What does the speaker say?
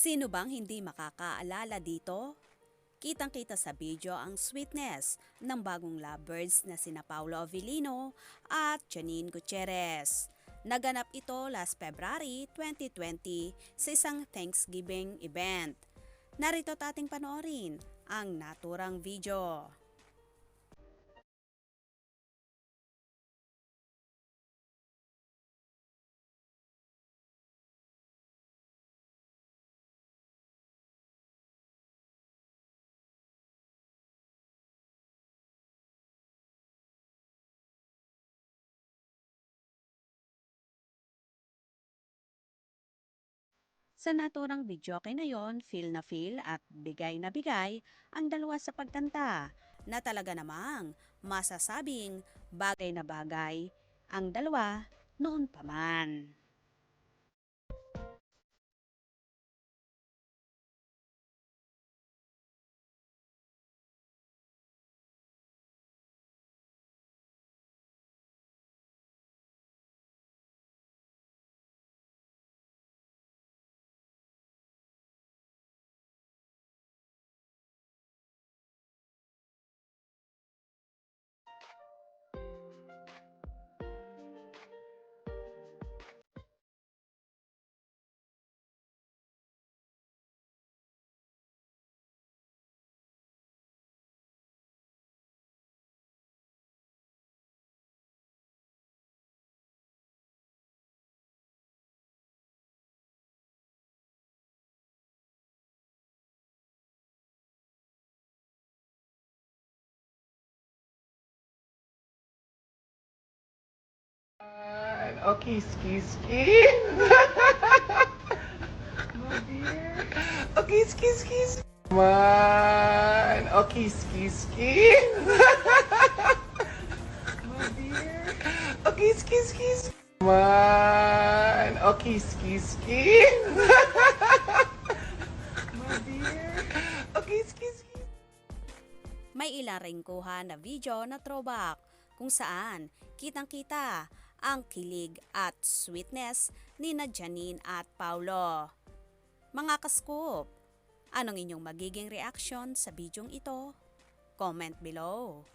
Sino bang hindi makakaalala dito? Kitang-kita sa video ang sweetness ng bagong lovebirds na sina Paulo Avellino at Janine Gutierrez. Naganap ito last February 2020 sa isang Thanksgiving event. Narito ating panoorin ang naturang video. Sa naturang videoke na yon, feel at bigay na bigay ang dalawa sa pagkanta na talaga namang masasabing bagay na bagay ang dalawa noon pa man. Okay, ski. Oh dear. Okay, ski. Come on. Okay, ski. Oh dear. Okay, ski. Come on. Okay, ski. Oh dear. Okay, ski. May ilang ring kuha na video na throwback kung saan kitang-kita ang kilig at sweetness ni na Janine at Paulo. Mga kascoop, anong inyong magiging reaction sa bidyong ito? Comment below.